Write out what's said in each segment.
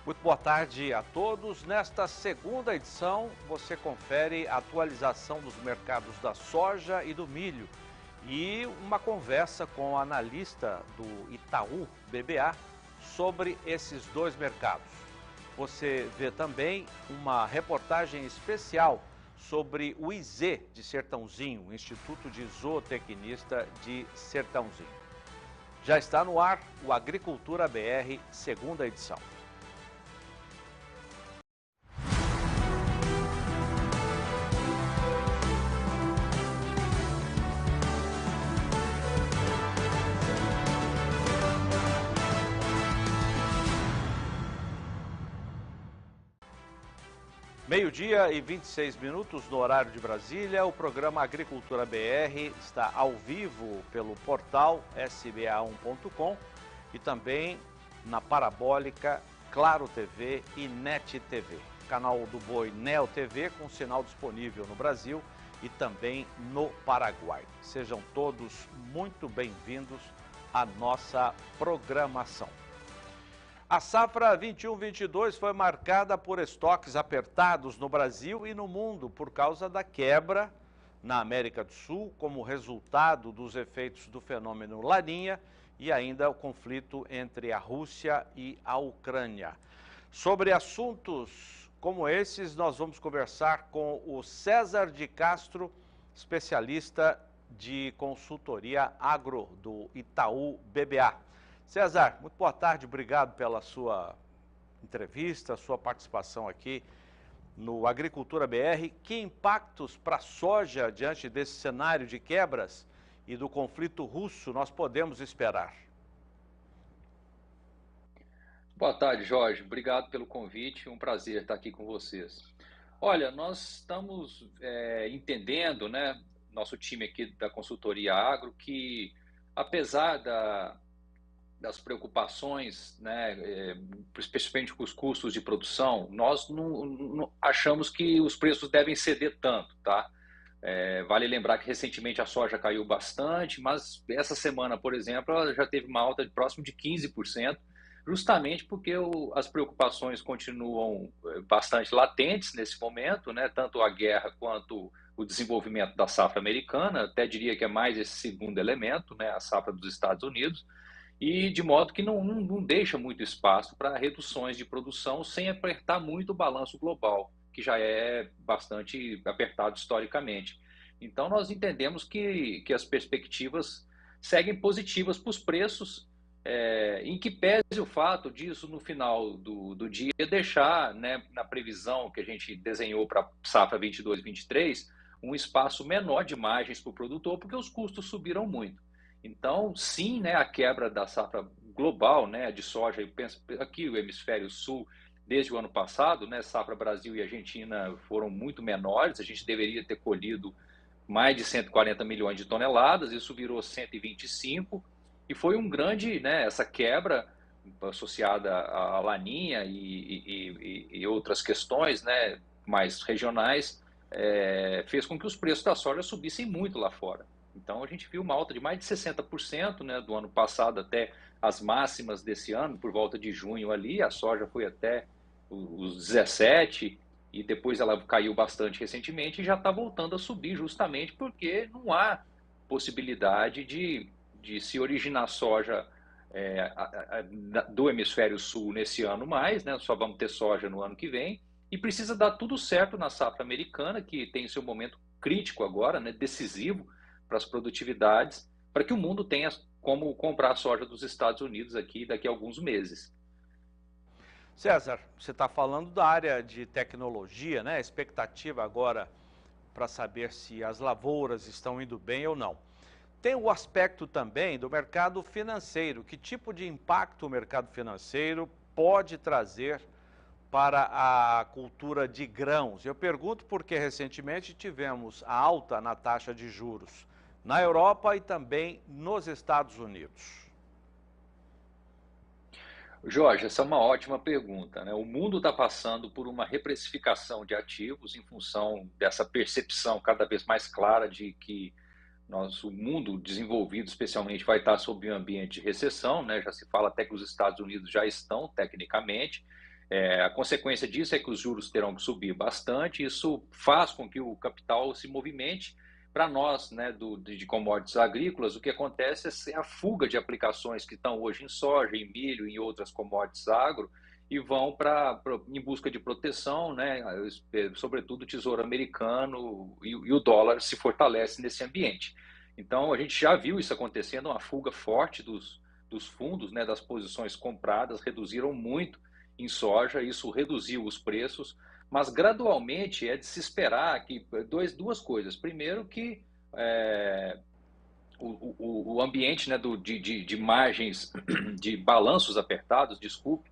Muito boa tarde a todos. Nesta segunda edição, você confere a atualização dos mercados da soja e do milho e uma conversa com o analista do Itaú BBA sobre esses dois mercados. Você vê também uma reportagem especial sobre o IZ de Sertãozinho, Instituto de Zootecnista de Sertãozinho. Já está no ar o Agricultura BR, segunda edição. Meio-dia e 26 minutos no horário de Brasília, o programa Agricultura BR está ao vivo pelo portal sba1.com e também na Parabólica, Claro TV e NET TV. Canal do Boi Neo TV com sinal disponível no Brasil e também no Paraguai. Sejam todos muito bem-vindos à nossa programação. A safra 21-22 foi marcada por estoques apertados no Brasil e no mundo por causa da quebra na América do Sul, como resultado dos efeitos do fenômeno Laninha e ainda o conflito entre a Rússia e a Ucrânia. Sobre assuntos como esses, nós vamos conversar com o César de Castro, especialista de consultoria agro do Itaú BBA. César, muito boa tarde, obrigado pela sua entrevista, sua participação aqui no Agricultura BR. Que impactos para a soja diante desse cenário de quebras e do conflito russo nós podemos esperar? Boa tarde, Jorge. Obrigado pelo convite. Um prazer estar aqui com vocês. Olha, nós estamos entendendo, né, nosso time aqui da consultoria agro, que apesar das preocupações, né, especialmente com os custos de produção, nós não achamos que os preços devem ceder tanto, tá? Vale lembrar que recentemente a soja caiu bastante, mas essa semana, por exemplo, ela já teve uma alta de próximo de 15%, justamente porque as preocupações continuam bastante latentes nesse momento, né? Tanto a guerra quanto o desenvolvimento da safra americana, até diria que é mais esse segundo elemento, né? A safra dos Estados Unidos, e de modo que não deixa muito espaço para reduções de produção sem apertar muito o balanço global, que já é bastante apertado historicamente. Então, nós entendemos que as perspectivas seguem positivas para os preços, em que pese o fato disso, no final do dia, deixar, né, na previsão que a gente desenhou para a safra 22-23, um espaço menor de margens para o produtor, porque os custos subiram muito. Então, sim, né, a quebra da safra global, né, de soja, eu penso aqui o hemisfério sul, desde o ano passado, né, safra Brasil e Argentina foram muito menores, a gente deveria ter colhido mais de 140 milhões de toneladas, isso virou 125, e foi um grande, né, essa quebra associada à Laninha e outras questões, né, mais regionais, fez com que os preços da soja subissem muito lá fora. Então, a gente viu uma alta de mais de 60%, né, do ano passado até as máximas desse ano, por volta de junho ali, a soja foi até os 17, e depois ela caiu bastante recentemente e já está voltando a subir justamente porque não há possibilidade de se originar soja do hemisfério sul nesse ano mais, né, só vamos ter soja no ano que vem, e precisa dar tudo certo na safra americana, que tem seu momento crítico agora, né, decisivo, para as produtividades, para que o mundo tenha como comprar a soja dos Estados Unidos aqui daqui a alguns meses. César, você está falando da área de tecnologia, né? A expectativa agora para saber se as lavouras estão indo bem ou não. Tem o aspecto também do mercado financeiro. Que tipo de impacto o mercado financeiro pode trazer para a cultura de grãos? Eu pergunto porque recentemente tivemos a alta na taxa de juros na Europa e também nos Estados Unidos. Jorge, essa é uma ótima pergunta, né? O mundo está passando por uma reprecificação de ativos em função dessa percepção cada vez mais clara de que o mundo desenvolvido, especialmente, vai estar sob um ambiente de recessão, né? Já se fala até que os Estados Unidos já estão, tecnicamente. A consequência disso é que os juros terão que subir bastante, isso faz com que o capital se movimente. Para nós, né, de commodities agrícolas, o que acontece é a fuga de aplicações que estão hoje em soja, em milho e em outras commodities agro, e vão em busca de proteção, né, sobretudo o Tesouro Americano e o dólar se fortalece nesse ambiente. Então, a gente já viu isso acontecendo, uma fuga forte dos fundos, né, das posições compradas, reduziram muito em soja, isso reduziu os preços, mas gradualmente é de se esperar que duas coisas. Primeiro que o ambiente, né, de margens, de balanços apertados, desculpe,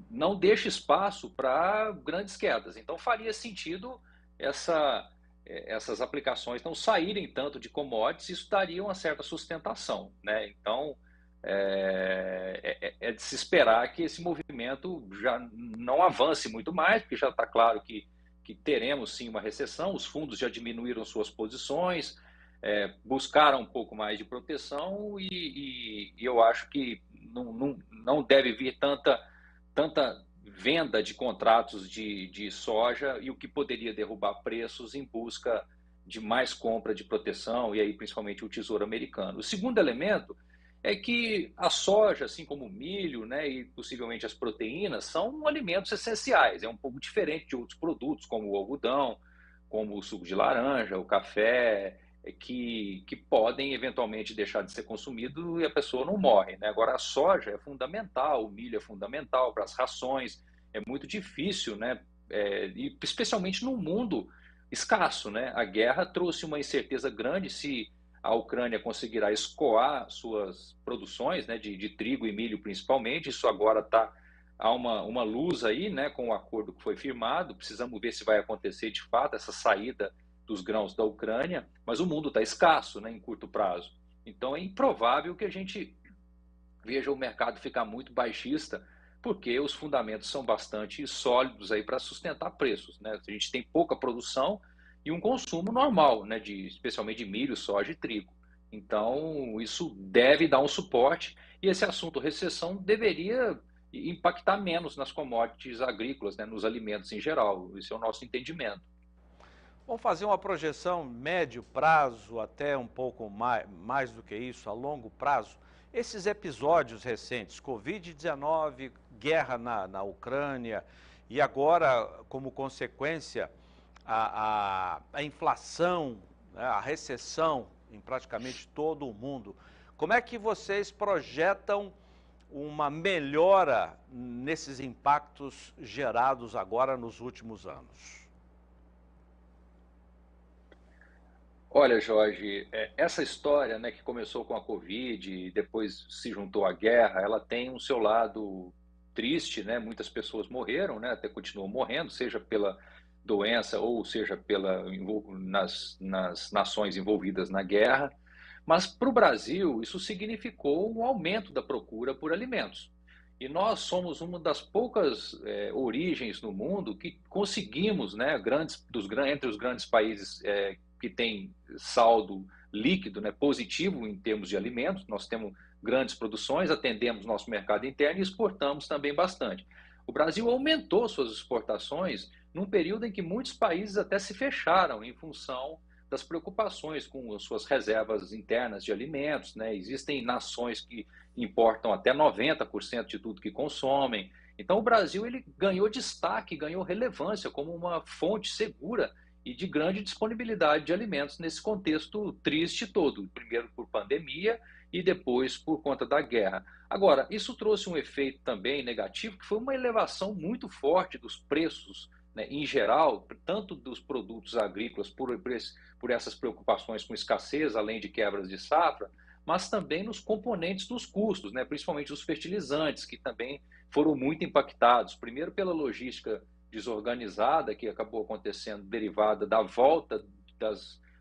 não deixa espaço para grandes quedas. Então faria sentido essas aplicações não saírem tanto de commodities, isso daria uma certa sustentação, né? Então é de se esperar que esse movimento já não avance muito mais, porque já está claro que teremos sim uma recessão, os fundos já diminuíram suas posições, buscaram um pouco mais de proteção e eu acho que não deve vir tanta venda de contratos de soja e o que poderia derrubar preços em busca de mais compra de proteção, e aí principalmente o Tesouro Americano. O segundo elemento é que a soja, assim como o milho, né, e possivelmente as proteínas, são alimentos essenciais. É um pouco diferente de outros produtos, como o algodão, como o suco de laranja, o café, que podem eventualmente deixar de ser consumido e a pessoa não morre, né? Agora, a soja é fundamental, o milho é fundamental para as rações, é muito difícil, né? E especialmente num mundo escasso, né? A guerra trouxe uma incerteza grande se a Ucrânia conseguirá escoar suas produções, né, de trigo e milho principalmente. Isso agora há uma luz aí, né, com o acordo que foi firmado. Precisamos ver se vai acontecer de fato essa saída dos grãos da Ucrânia, mas o mundo está escasso, né, em curto prazo. Então é improvável que a gente veja o mercado ficar muito baixista, porque os fundamentos são bastante sólidos aí para sustentar preços, né? A gente tem pouca produção e um consumo normal, né, especialmente de milho, soja e trigo. Então, isso deve dar um suporte e esse assunto recessão deveria impactar menos nas commodities agrícolas, né, nos alimentos em geral. Esse é o nosso entendimento. Vamos fazer uma projeção médio prazo, até um pouco mais do que isso, a longo prazo. Esses episódios recentes, Covid-19, guerra na Ucrânia e agora, como consequência, a inflação, né, a recessão em praticamente todo o mundo. Como é que vocês projetam uma melhora nesses impactos gerados agora nos últimos anos? Olha, Jorge, essa história, né, que começou com a Covid e depois se juntou à guerra, ela tem um seu lado triste, né? Muitas pessoas morreram, né? Até continuam morrendo, seja pela doença ou seja nas nações envolvidas na guerra. Mas para o Brasil, isso significou um aumento da procura por alimentos. E nós somos uma das poucas origens no mundo que conseguimos, né, entre os grandes países que têm saldo líquido, né, positivo em termos de alimentos. Nós temos grandes produções, atendemos nosso mercado interno e exportamos também bastante. O Brasil aumentou suas exportações num período em que muitos países até se fecharam em função das preocupações com as suas reservas internas de alimentos, né? Existem nações que importam até 90% de tudo que consomem. Então o Brasil ele ganhou destaque, ganhou relevância como uma fonte segura e de grande disponibilidade de alimentos nesse contexto triste todo, primeiro por pandemia e depois por conta da guerra. Agora, isso trouxe um efeito também negativo, que foi uma elevação muito forte dos preços, né, em geral, tanto dos produtos agrícolas por essas preocupações com escassez, além de quebras de safra, mas também nos componentes dos custos, né, principalmente os fertilizantes, que também foram muito impactados, primeiro pela logística desorganizada que acabou acontecendo derivada da volta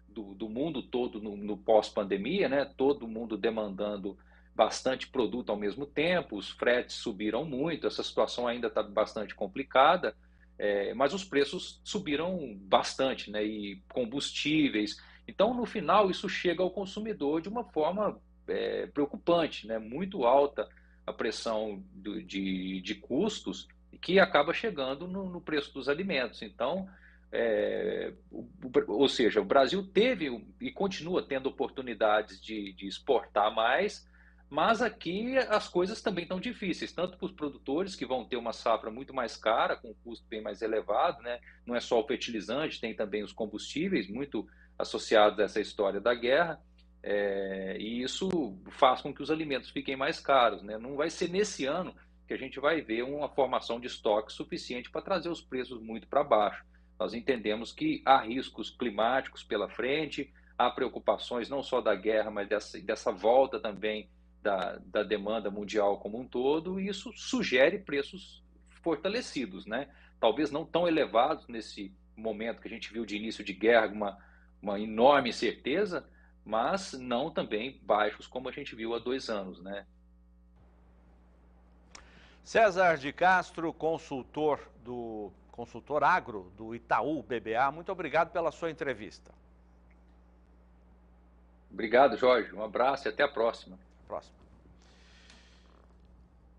do mundo todo no pós-pandemia, né, todo mundo demandando bastante produto ao mesmo tempo, os fretes subiram muito, essa situação ainda está bastante complicada, mas os preços subiram bastante, né? E combustíveis. Então, no final, isso chega ao consumidor de uma forma preocupante, né? Muito alta a pressão de custos que acaba chegando no preço dos alimentos. Então, ou seja, o Brasil teve e continua tendo oportunidades de exportar mais, mas aqui as coisas também estão difíceis, tanto para os produtores, que vão ter uma safra muito mais cara, com um custo bem mais elevado, né? Não é só o fertilizante, tem também os combustíveis, muito associados a essa história da guerra, e isso faz com que os alimentos fiquem mais caros, né? Não vai ser nesse ano que a gente vai ver uma formação de estoque suficiente para trazer os preços muito para baixo. Nós entendemos que há riscos climáticos pela frente, há preocupações não só da guerra, mas dessa volta também da demanda mundial como um todo, e isso sugere preços fortalecidos, né? Talvez não tão elevados nesse momento que a gente viu de início de guerra, uma enorme incerteza, mas não também baixos como a gente viu há 2 anos, né? César de Castro, consultor agro do Itaú BBA, muito obrigado pela sua entrevista. Obrigado, Jorge. Um abraço e até a próxima. Próximo.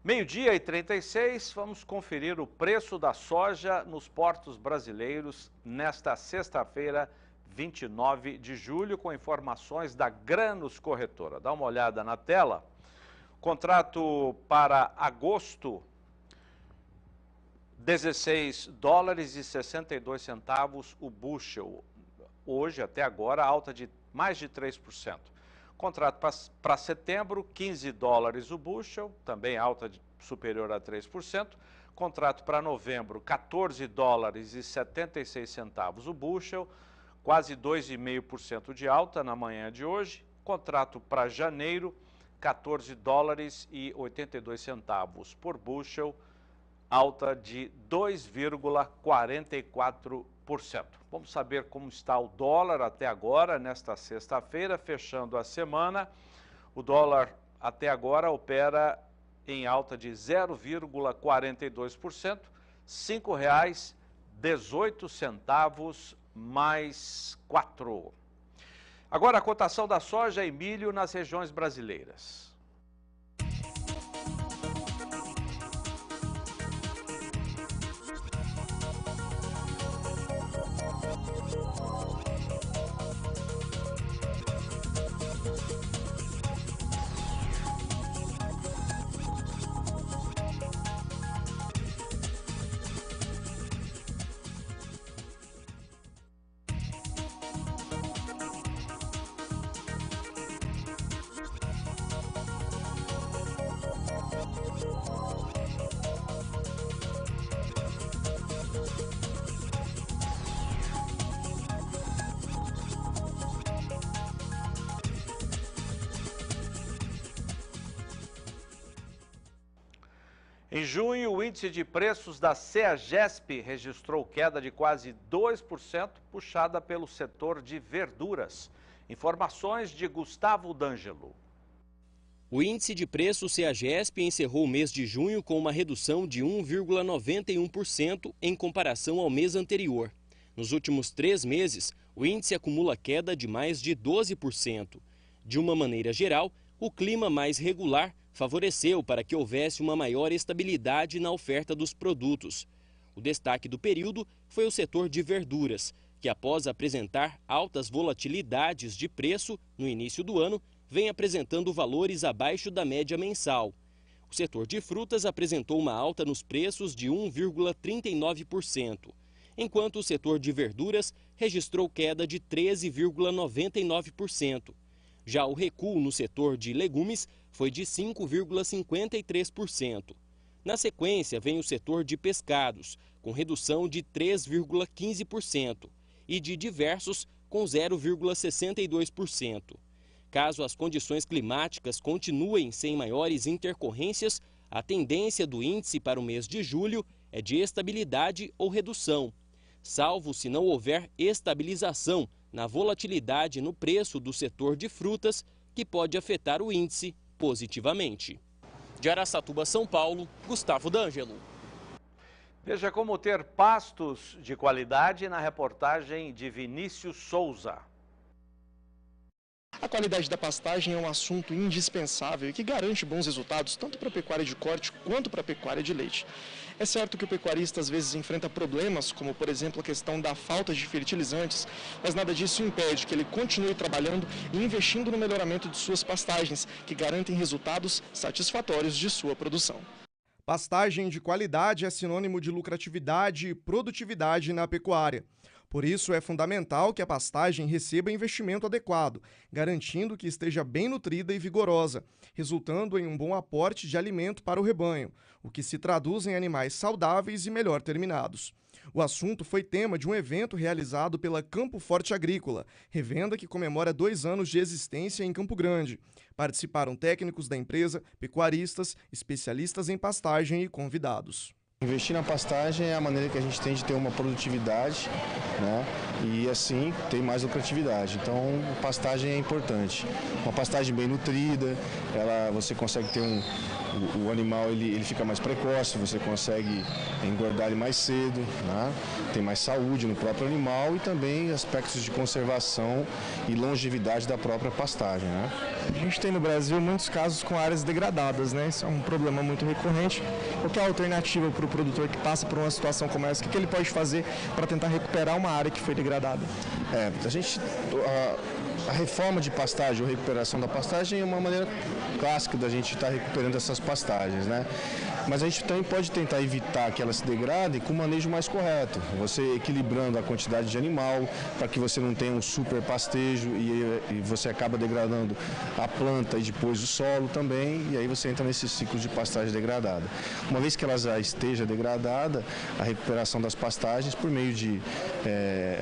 12h36, vamos conferir o preço da soja nos portos brasileiros nesta sexta-feira, 29 de julho, com informações da Granos Corretora. Dá uma olhada na tela. Contrato para agosto, $16,62 o bushel. Hoje, até agora, alta de mais de 3%. Contrato para setembro, $15 o bushel, também alta superior a 3%. Contrato para novembro, $14,76 o bushel, quase 2,5% de alta na manhã de hoje. Contrato para janeiro, $14,82 por bushel, alta de 2,44%. Vamos saber como está o dólar até agora, nesta sexta-feira, fechando a semana. O dólar até agora opera em alta de 0,42%, R$ 5,18 mais 4. Agora a cotação da soja e milho nas regiões brasileiras. Em junho, o índice de preços da CEAGESP registrou queda de quase 2%, puxada pelo setor de verduras. Informações de Gustavo D'Angelo. O índice de preços CEAGESP encerrou o mês de junho com uma redução de 1,91% em comparação ao mês anterior. Nos últimos 3 meses, o índice acumula queda de mais de 12%. De uma maneira geral, o clima mais regular favoreceu para que houvesse uma maior estabilidade na oferta dos produtos. O destaque do período foi o setor de verduras, que após apresentar altas volatilidades de preço no início do ano, vem apresentando valores abaixo da média mensal. O setor de frutas apresentou uma alta nos preços de 1,39%, enquanto o setor de verduras registrou queda de 13,99%. Já o recuo no setor de legumes foi de 5,53%. Na sequência, vem o setor de pescados, com redução de 3,15%, e de diversos, com 0,62%. Caso as condições climáticas continuem sem maiores intercorrências, a tendência do índice para o mês de julho é de estabilidade ou redução, salvo se não houver estabilização na volatilidade no preço do setor de frutas, que pode afetar o índice positivamente. De Araçatuba, São Paulo, Gustavo D'Angelo. Veja como ter pastos de qualidade na reportagem de Vinícius Souza. A qualidade da pastagem é um assunto indispensável e que garante bons resultados tanto para a pecuária de corte quanto para a pecuária de leite. É certo que o pecuarista às vezes enfrenta problemas, como por exemplo a questão da falta de fertilizantes, mas nada disso impede que ele continue trabalhando e investindo no melhoramento de suas pastagens, que garantem resultados satisfatórios de sua produção. Pastagem de qualidade é sinônimo de lucratividade e produtividade na pecuária. Por isso, é fundamental que a pastagem receba investimento adequado, garantindo que esteja bem nutrida e vigorosa, resultando em um bom aporte de alimento para o rebanho, o que se traduz em animais saudáveis e melhor terminados. O assunto foi tema de um evento realizado pela Campo Forte Agrícola, revenda que comemora 2 anos de existência em Campo Grande. Participaram técnicos da empresa, pecuaristas, especialistas em pastagem e convidados. Investir na pastagem é a maneira que a gente tem de ter uma produtividade, né? E assim ter mais lucratividade. Então, a pastagem é importante. Uma pastagem bem nutrida, você consegue ter o animal ele fica mais precoce, você consegue engordar ele mais cedo, né? Tem mais saúde no próprio animal e também aspectos de conservação e longevidade da própria pastagem, né? A gente tem no Brasil muitos casos com áreas degradadas, né? Isso é um problema muito recorrente. Qual que é a alternativa para o produtor que passa por uma situação como essa? O que ele pode fazer para tentar recuperar uma área que foi degradada? A reforma de pastagem ou recuperação da pastagem é uma maneira clássica da gente estar recuperando essas pastagens, né? Mas a gente também pode tentar evitar que elas se degradem com o manejo mais correto. Você equilibrando a quantidade de animal para que você não tenha um super pastejo e você acaba degradando a planta e depois o solo também, e aí você entra nesse ciclo de pastagem degradada. Uma vez que ela já esteja degradada, a recuperação das pastagens por meio de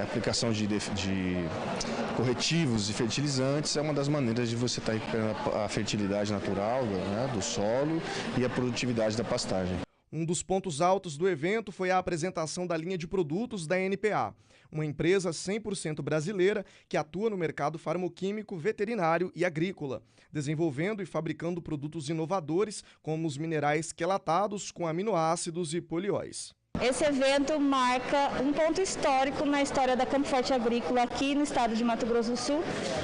aplicação de corretivos e fertilizantes é uma das maneiras de você estar recuperando a fertilidade natural, né, do solo e a produtividade da pastagem. Um dos pontos altos do evento foi a apresentação da linha de produtos da NPA, uma empresa 100% brasileira que atua no mercado farmoquímico, veterinário e agrícola, desenvolvendo e fabricando produtos inovadores como os minerais quelatados com aminoácidos e polióis. Esse evento marca um ponto histórico na história da Campo Forte Agrícola aqui no estado de Mato Grosso do Sul,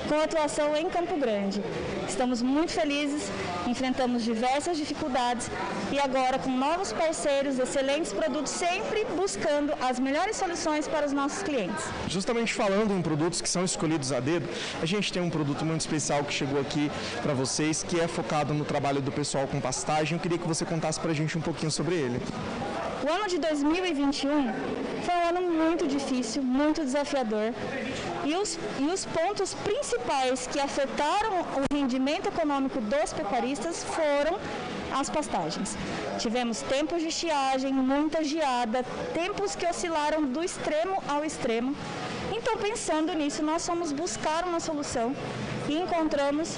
com atuação em Campo Grande. Estamos muito felizes, enfrentamos diversas dificuldades e agora com novos parceiros, excelentes produtos, sempre buscando as melhores soluções para os nossos clientes. Justamente falando em produtos que são escolhidos a dedo, a gente tem um produto muito especial que chegou aqui para vocês, que é focado no trabalho do pessoal com pastagem. Eu queria que você contasse para a gente um pouquinho sobre ele. O ano de 2021 foi um ano muito difícil, muito desafiador. E os pontos principais que afetaram o rendimento econômico dos pecuaristas foram as pastagens. Tivemos tempos de estiagem, muita geada, tempos que oscilaram do extremo ao extremo. Então, pensando nisso, nós fomos buscar uma solução e encontramos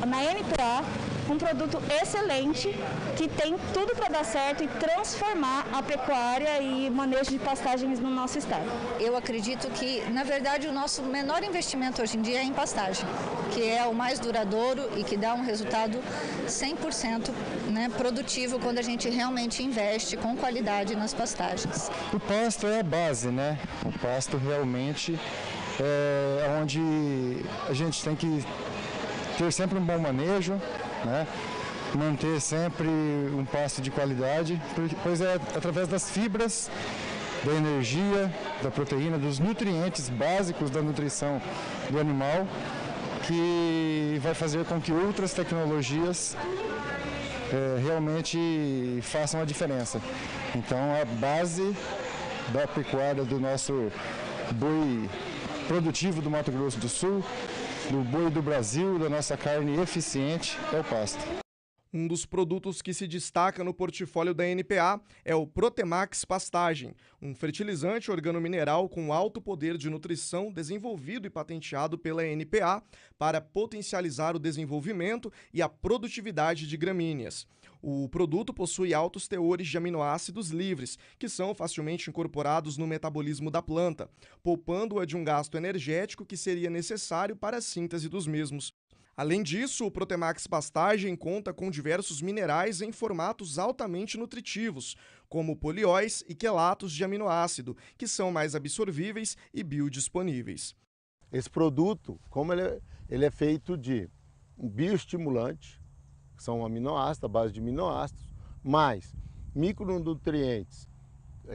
na NPA um produto excelente que tem tudo para dar certo e transformar a pecuária e manejo de pastagens no nosso estado. Eu acredito que, na verdade, o nosso menor investimento hoje em dia é em pastagem, que é o mais duradouro e que dá um resultado 100%, né, produtivo quando a gente realmente investe com qualidade nas pastagens. O pasto é a base, né? O pasto realmente é onde a gente tem que ter sempre um bom manejo, né? Manter sempre um pasto de qualidade, pois é através das fibras, da energia, da proteína, dos nutrientes básicos da nutrição do animal, que vai fazer com que outras tecnologias realmente façam a diferença. Então, a base da pecuária do nosso boi produtivo do Mato Grosso do Sul, do boi do Brasil, da nossa carne eficiente, é o pasto. Um dos produtos que se destaca no portfólio da NPA é o Protemax Pastagem, um fertilizante organomineral com alto poder de nutrição desenvolvido e patenteado pela NPA para potencializar o desenvolvimento e a produtividade de gramíneas. O produto possui altos teores de aminoácidos livres, que são facilmente incorporados no metabolismo da planta, poupando-a de um gasto energético que seria necessário para a síntese dos mesmos. Além disso, o Protemax Pastagem conta com diversos minerais em formatos altamente nutritivos, como polióis e quelatos de aminoácido, que são mais absorvíveis e biodisponíveis. Esse produto, como ele ele é feito de um bioestimulante, que são aminoácidos, a base de aminoácidos, mais micronutrientes,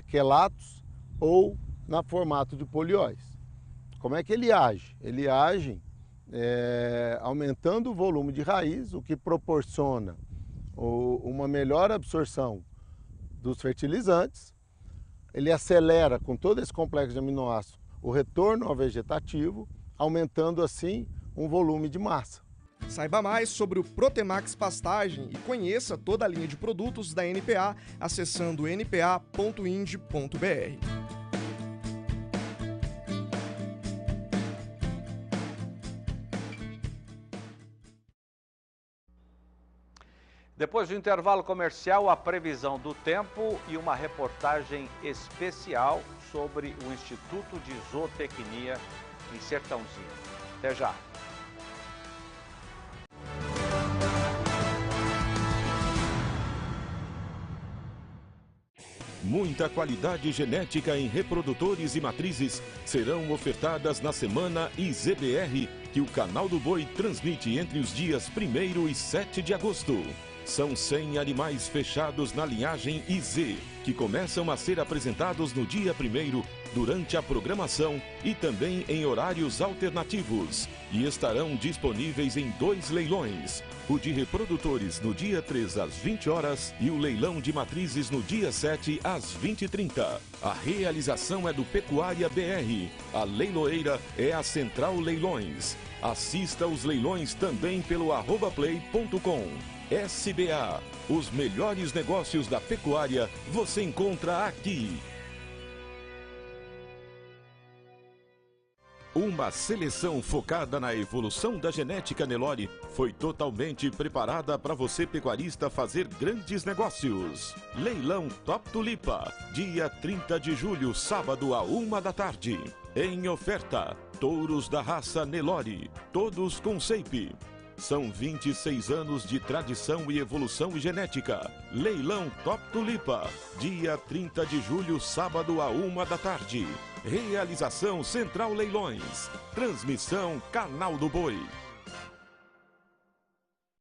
quelatos ou na formato de polióis. Como é que ele age? Ele age aumentando o volume de raiz, o que proporciona uma melhor absorção dos fertilizantes. Ele acelera com todo esse complexo de aminoácidos o retorno ao vegetativo, aumentando assim um volume de massa. Saiba mais sobre o Protemax Pastagem e conheça toda a linha de produtos da NPA acessando npa.ind.br. Depois do intervalo comercial, a previsão do tempo e uma reportagem especial sobre o Instituto de Zootecnia em Sertãozinho. Até já! Muita qualidade genética em reprodutores e matrizes serão ofertadas na semana IZBR, que o Canal do Boi transmite entre os dias 1º e 7 de agosto. São 100 animais fechados na linhagem IZ, que começam a ser apresentados no dia 1º, durante a programação e também em horários alternativos. E estarão disponíveis em 2 leilões. O de reprodutores no dia 3 às 20 horas e o leilão de matrizes no dia 7 às 20h30. A realização é do Pecuária BR. A leiloeira é a Central Leilões. Assista os leilões também pelo @play.com. SBA, os melhores negócios da pecuária você encontra aqui. Uma seleção focada na evolução da genética Nelore foi totalmente preparada para você, pecuarista, fazer grandes negócios. Leilão Top Tulipa, dia 30 de julho, sábado, à 1h. Em oferta, touros da raça Nelore, todos com shape. São 26 anos de tradição e evolução genética. Leilão Top Tulipa, dia 30 de julho, sábado, à 1h. Realização Central Leilões. Transmissão Canal do Boi.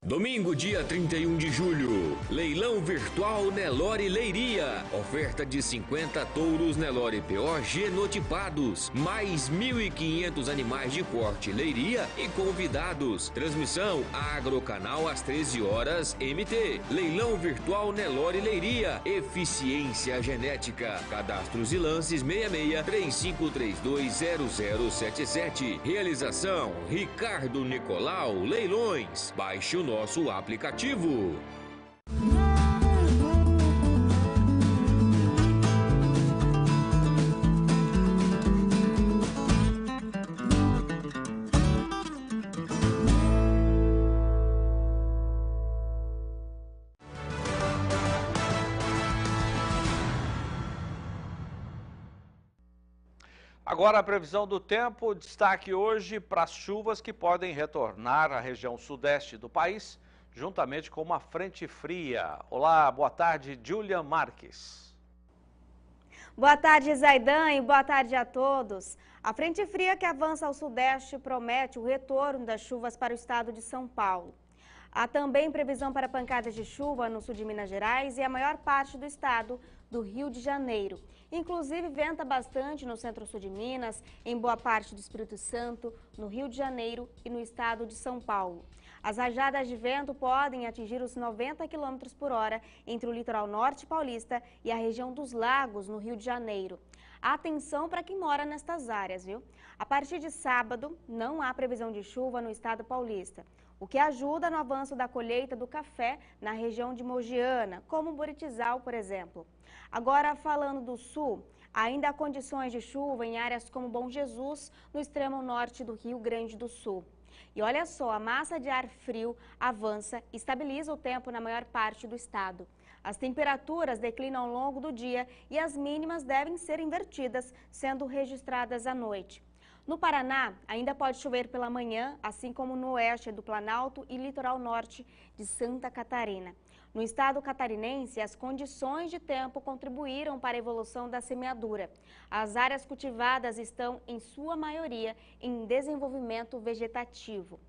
Domingo, dia 31 de julho, leilão virtual Nelore Leiria. Oferta de 50 touros Nelore PO genotipados, mais 1.500 animais de corte Leiria e convidados. Transmissão Agrocanal às 13 horas MT. Leilão virtual Nelore Leiria. Eficiência genética. Cadastros e lances 66-3532-0077. Realização Ricardo Nicolau Leilões. Baixe o nosso aplicativo. Agora a previsão do tempo, destaque hoje para as chuvas que podem retornar à região sudeste do país, juntamente com uma frente fria. Olá, boa tarde, Julian Marques. Boa tarde, Zaidan, e boa tarde a todos. A frente fria que avança ao sudeste promete o retorno das chuvas para o estado de São Paulo. Há também previsão para pancadas de chuva no sul de Minas Gerais e a maior parte do estado do Rio de Janeiro. Inclusive, venta bastante no centro-sul de Minas, em boa parte do Espírito Santo, no Rio de Janeiro e no estado de São Paulo. As rajadas de vento podem atingir os 90 km por hora entre o litoral norte paulista e a região dos Lagos, no Rio de Janeiro. Atenção para quem mora nestas áreas, viu? A partir de sábado, não há previsão de chuva no estado paulista, o que ajuda no avanço da colheita do café na região de Mogiana, como Buritizal, por exemplo. Agora, falando do sul, ainda há condições de chuva em áreas como Bom Jesus, no extremo norte do Rio Grande do Sul. E olha só, a massa de ar frio avança e estabiliza o tempo na maior parte do estado. As temperaturas declinam ao longo do dia e as mínimas devem ser invertidas, sendo registradas à noite. No Paraná, ainda pode chover pela manhã, assim como no oeste do Planalto e litoral norte de Santa Catarina. No estado catarinense, as condições de tempo contribuíram para a evolução da semeadura. As áreas cultivadas estão, em sua maioria, em desenvolvimento vegetativo.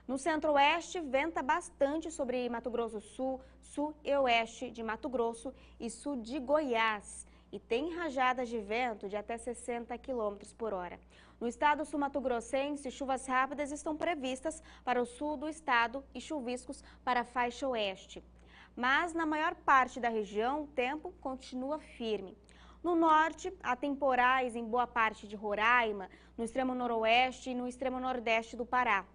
No centro-oeste, venta bastante sobre Mato Grosso do Sul, sul e oeste de Mato Grosso e sul de Goiás. E tem rajadas de vento de até 60 km por hora. No estado sul-mato-grossense, chuvas rápidas estão previstas para o sul do estado e chuviscos para a faixa oeste. Mas na maior parte da região, o tempo continua firme. No norte, há temporais em boa parte de Roraima, no extremo noroeste e no extremo nordeste do Pará.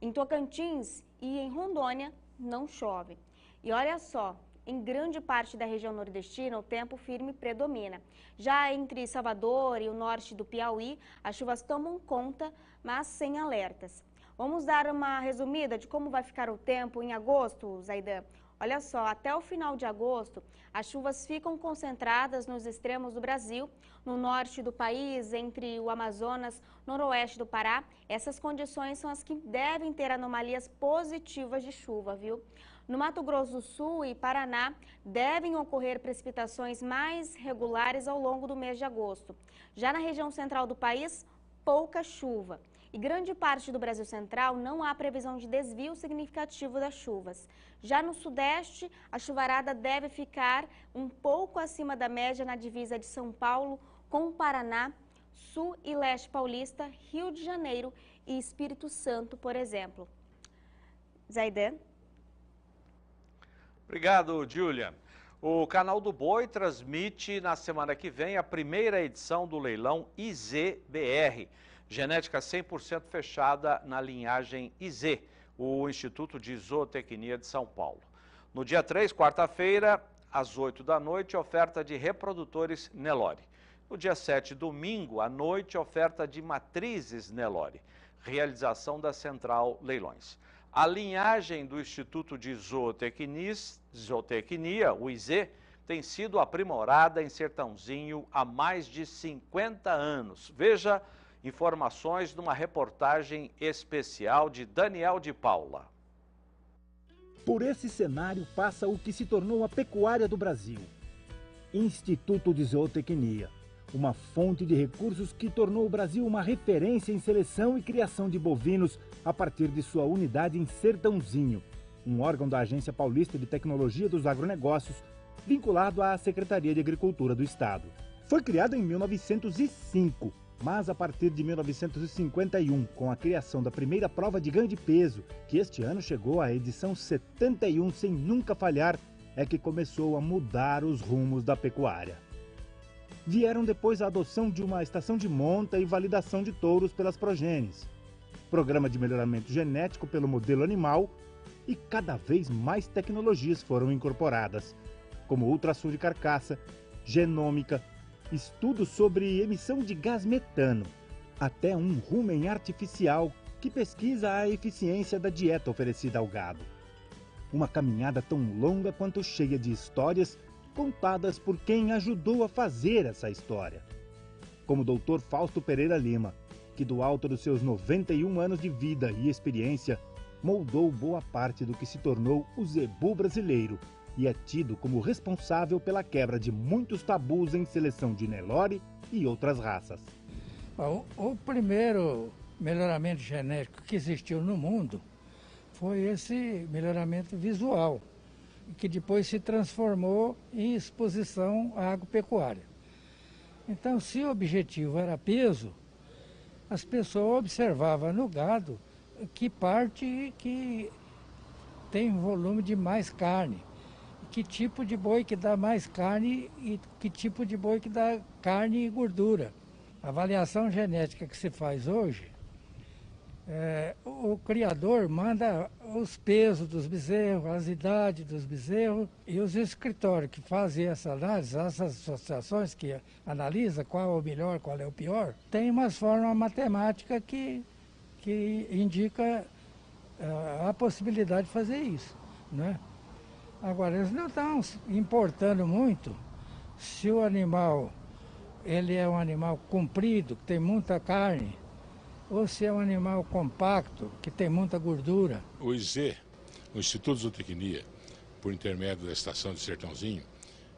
Em Tocantins e em Rondônia, não chove. E olha só, em grande parte da região nordestina, o tempo firme predomina. Já entre Salvador e o norte do Piauí, as chuvas tomam conta, mas sem alertas. Vamos dar uma resumida de como vai ficar o tempo em agosto, Zaidan? Olha só, até o final de agosto, as chuvas ficam concentradas nos extremos do Brasil, no norte do país, entre o Amazonas, noroeste do Pará. Essas condições são as que devem ter anomalias positivas de chuva, viu? No Mato Grosso do Sul e Paraná, devem ocorrer precipitações mais regulares ao longo do mês de agosto. Já na região central do país, pouca chuva. E grande parte do Brasil Central não há previsão de desvio significativo das chuvas. Já no Sudeste, a chuvarada deve ficar um pouco acima da média na divisa de São Paulo com o Paraná, Sul e Leste Paulista, Rio de Janeiro e Espírito Santo, por exemplo. Zaidan? Obrigado, Júlia. O Canal do Boi transmite na semana que vem a primeira edição do leilão IZBR. Genética 100% fechada na linhagem IZ, o Instituto de Zootecnia de São Paulo. No dia 3, quarta-feira, às 8 da noite, oferta de reprodutores Nelore. No dia 7, domingo, à noite, oferta de matrizes Nelore. Realização da Central Leilões. A linhagem do Instituto de Zootecnia, o IZ, tem sido aprimorada em Sertãozinho há mais de 50 anos. Veja informações numa reportagem especial de Daniel de Paula. Por esse cenário passa o que se tornou a pecuária do Brasil. Instituto de Zootecnia, uma fonte de recursos que tornou o Brasil uma referência em seleção e criação de bovinos a partir de sua unidade em Sertãozinho, um órgão da Agência Paulista de Tecnologia dos Agronegócios, vinculado à Secretaria de Agricultura do Estado. Foi criado em 1905, mas a partir de 1951, com a criação da primeira prova de ganho de peso, que este ano chegou à edição 71 sem nunca falhar, é que começou a mudar os rumos da pecuária. Vieram depois a adoção de uma estação de monta e validação de touros pelas progênies, programa de melhoramento genético pelo modelo animal e cada vez mais tecnologias foram incorporadas, como ultrassom de carcaça, genômica, estudos sobre emissão de gás metano, até um rumen artificial que pesquisa a eficiência da dieta oferecida ao gado. Uma caminhada tão longa quanto cheia de histórias contadas por quem ajudou a fazer essa história. Como o Dr. Fausto Pereira Lima, que do alto dos seus 91 anos de vida e experiência, moldou boa parte do que se tornou o zebu brasileiro, e é tido como responsável pela quebra de muitos tabus em seleção de Nelore e outras raças. O primeiro melhoramento genético que existiu no mundo foi esse melhoramento visual, que depois se transformou em exposição agropecuária. Então, se o objetivo era peso, as pessoas observavam no gado que parte que tem volume de mais carne, que tipo de boi que dá mais carne e que tipo de boi que dá carne e gordura. A avaliação genética que se faz hoje, o criador manda os pesos dos bezerros, as idades dos bezerros, e os escritórios que fazem essa análise, essas associações que analisam qual é o melhor, qual é o pior, tem uma forma matemática que indica a possibilidade de fazer isso, né? Agora, eles não estão importando muito se o animal ele é um animal comprido, que tem muita carne, ou se é um animal compacto, que tem muita gordura. O IZ, o Instituto de Zootecnia, por intermédio da estação de Sertãozinho,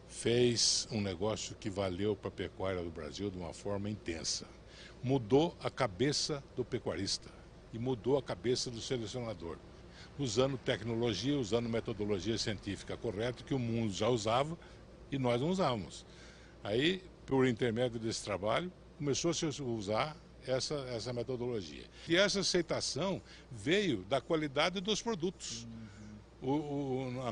fez um negócio que valeu para a pecuária do Brasil de uma forma intensa. Mudou a cabeça do pecuarista e mudou a cabeça do selecionador, usando tecnologia, usando metodologia científica correta que o mundo já usava e nós não usávamos. Aí, por intermédio desse trabalho, começou a se usar essa metodologia. E essa aceitação veio da qualidade dos produtos.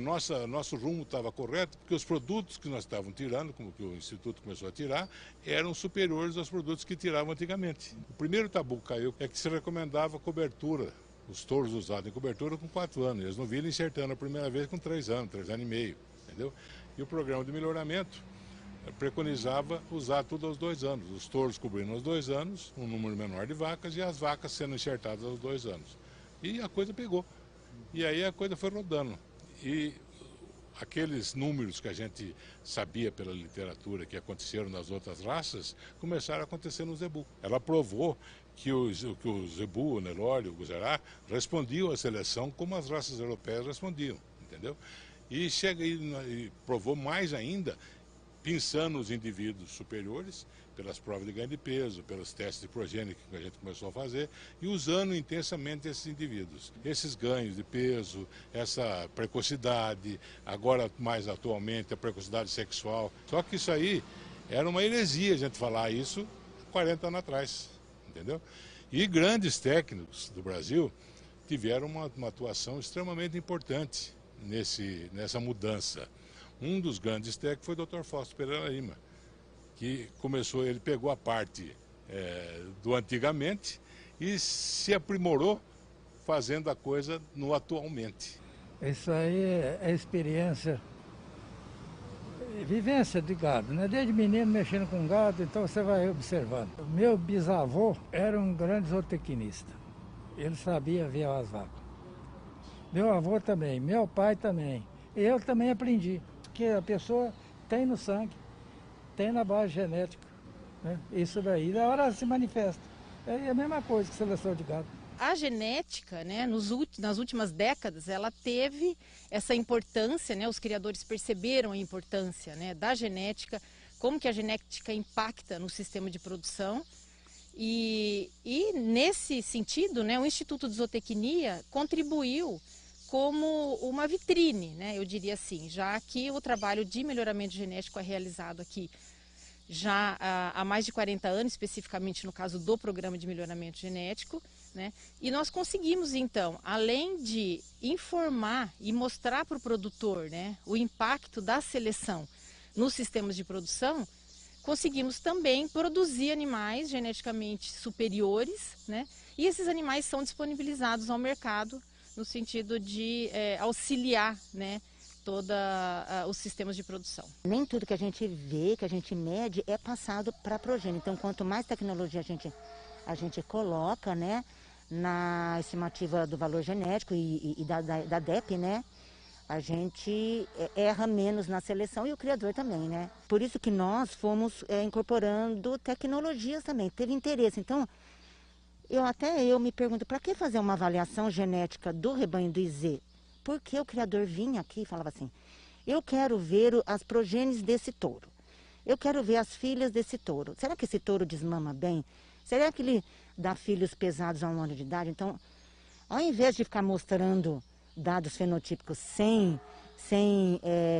Nosso rumo estava correto, porque os produtos que nós estávamos tirando, como que o Instituto começou a tirar, eram superiores aos produtos que tiravam antigamente. O primeiro tabu que caiu é que se recomendava cobertura, os touros usados em cobertura com 4 anos. Eles não viram insertando a primeira vez com 3 anos, 3 anos e meio, entendeu? E o programa de melhoramento preconizava usar tudo aos 2 anos. Os touros cobrindo aos 2 anos, um número menor de vacas, e as vacas sendo enxertadas aos 2 anos. E a coisa pegou. E aí a coisa foi rodando. E aqueles números que a gente sabia pela literatura que aconteceram nas outras raças, começaram a acontecer no zebu. Ela provou que o zebu, o Nelore, o Guzerá, respondiam à seleção como as raças europeias respondiam, entendeu? E chega e provou mais ainda, pensando os indivíduos superiores, pelas provas de ganho de peso, pelos testes de progênie que a gente começou a fazer, e usando intensamente esses indivíduos. Esses ganhos de peso, essa precocidade, agora mais atualmente a precocidade sexual. Só que isso aí era uma heresia a gente falar isso 40 anos atrás, entendeu? E grandes técnicos do Brasil tiveram uma atuação extremamente importante nessa mudança. Um dos grandes técnicos foi o Dr. Fausto Pereira Lima, que começou, ele pegou a parte do antigamente e se aprimorou fazendo a coisa no atualmente. Isso aí é experiência, vivência de gado, né? Desde menino mexendo com gado, então você vai observando. Meu bisavô era um grande zootecnista, ele sabia ver as vacas. Meu avô também, meu pai também, eu também aprendi. Que a pessoa tem no sangue, tem na base genética, né? Isso daí, na hora se manifesta. É a mesma coisa que seleção de gado. A genética, né, nas últimas décadas, ela teve essa importância, né? Os criadores perceberam a importância, né, da genética, como que a genética impacta no sistema de produção. E nesse sentido, né, o Instituto de Zootecnia contribuiu como uma vitrine, né, eu diria assim, já que o trabalho de melhoramento genético é realizado aqui já há mais de 40 anos, especificamente no caso do programa de melhoramento genético, né, e nós conseguimos então, além de informar e mostrar para o produtor, né, o impacto da seleção nos sistemas de produção, conseguimos também produzir animais geneticamente superiores, né, e esses animais são disponibilizados ao mercado no sentido de auxiliar, né, todos os sistemas de produção. Nem tudo que a gente vê, que a gente mede, é passado para a progênie. Então, quanto mais tecnologia a gente coloca, né, na estimativa do valor genético e da DEP, né, a gente erra menos na seleção e o criador também, né. Por isso que nós fomos incorporando tecnologias também, teve interesse. Então, eu me pergunto, para que fazer uma avaliação genética do rebanho do IZ? Porque o criador vinha aqui e falava assim, eu quero ver as progênies desse touro, eu quero ver as filhas desse touro. Será que esse touro desmama bem? Será que ele dá filhos pesados a 1 ano de idade? Então, ao invés de ficar mostrando dados fenotípicos sem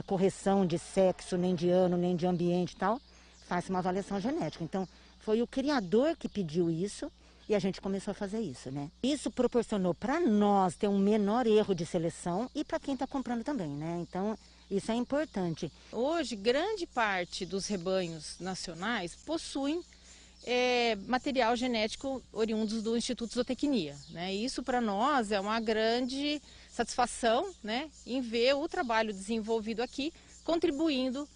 correção de sexo, nem de ano, nem de ambiente e tal, faz uma avaliação genética. Então, foi o criador que pediu isso. E a gente começou a fazer isso, né? Isso proporcionou para nós ter um menor erro de seleção e para quem está comprando também, né? Então, isso é importante. Hoje, grande parte dos rebanhos nacionais possuem material genético oriundos do Instituto de Zootecnia, né? E isso para nós é uma grande satisfação, né? Em ver o trabalho desenvolvido aqui, contribuindo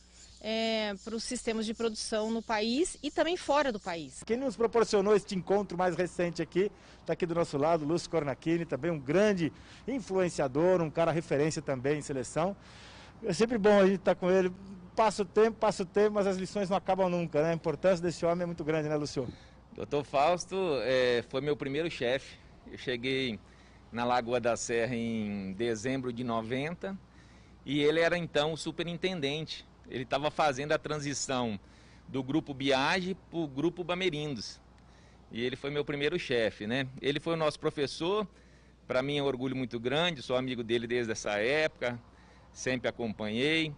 para os sistemas de produção no país e também fora do país. Quem nos proporcionou este encontro mais recente aqui, está aqui do nosso lado, Lúcio Cornachini, também um grande influenciador, um cara referência também em seleção. É sempre bom a gente estar com ele, passa o tempo, mas as lições não acabam nunca, né? A importância desse homem é muito grande, né, Lúcio? Dr. Fausto foi meu primeiro chefe. Eu cheguei na Lagoa da Serra em dezembro de 90 e ele era então o superintendente. Ele estava fazendo a transição do Grupo Biagi para o Grupo Bamerindos. E ele foi meu primeiro chefe, né? Ele foi o nosso professor, para mim é um orgulho muito grande, sou amigo dele desde essa época, sempre acompanhei.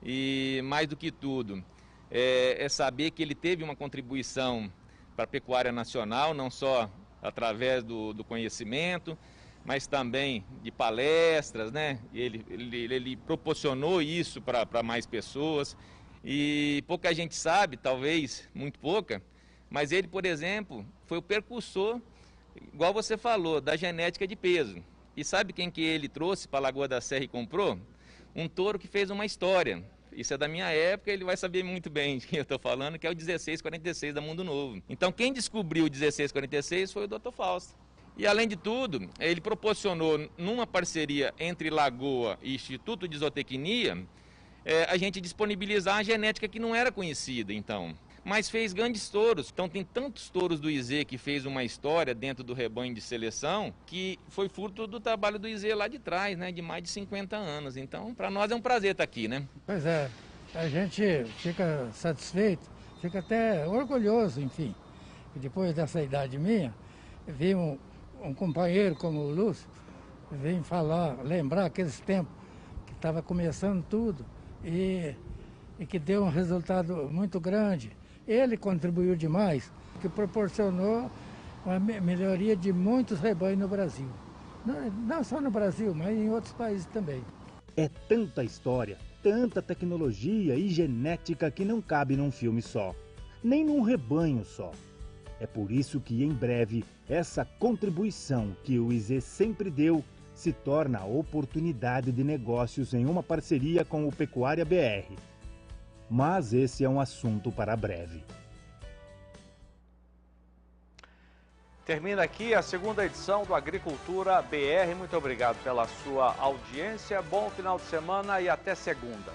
E mais do que tudo, é saber que ele teve uma contribuição para a pecuária nacional, não só através do conhecimento, mas também de palestras, né? Ele proporcionou isso para mais pessoas. E pouca gente sabe, talvez muito pouca, mas ele, por exemplo, foi o precursor, igual você falou, da genética de peso. E sabe quem que ele trouxe para a Lagoa da Serra e comprou? Um touro que fez uma história. Isso é da minha época, ele vai saber muito bem de quem eu estou falando, que é o 1646 da Mundo Novo. Então quem descobriu o 1646 foi o Dr. Fausto. E além de tudo, ele proporcionou, numa parceria entre Lagoa e Instituto de Zootecnia, a gente disponibilizar a genética que não era conhecida, então. Mas fez grandes touros. Então tem tantos touros do IZ que fez uma história dentro do rebanho de seleção, que foi fruto do trabalho do IZ lá de trás, né, de mais de 50 anos. Então, para nós é um prazer estar aqui, né? Pois é, a gente fica satisfeito, fica até orgulhoso, enfim. E depois dessa idade minha, vi um companheiro como o Lúcio, vem lembrar aqueles tempos que estava começando tudo e que deu um resultado muito grande. Ele contribuiu demais, que proporcionou uma melhoria de muitos rebanhos no Brasil. Não só no Brasil, mas em outros países também. É tanta história, tanta tecnologia e genética que não cabe num filme só, nem num rebanho só. É por isso que, em breve, essa contribuição que o IZ sempre deu se torna oportunidade de negócios em uma parceria com o Pecuária BR. Mas esse é um assunto para breve. Termina aqui a segunda edição do Agricultura BR. Muito obrigado pela sua audiência. Bom final de semana e até segunda.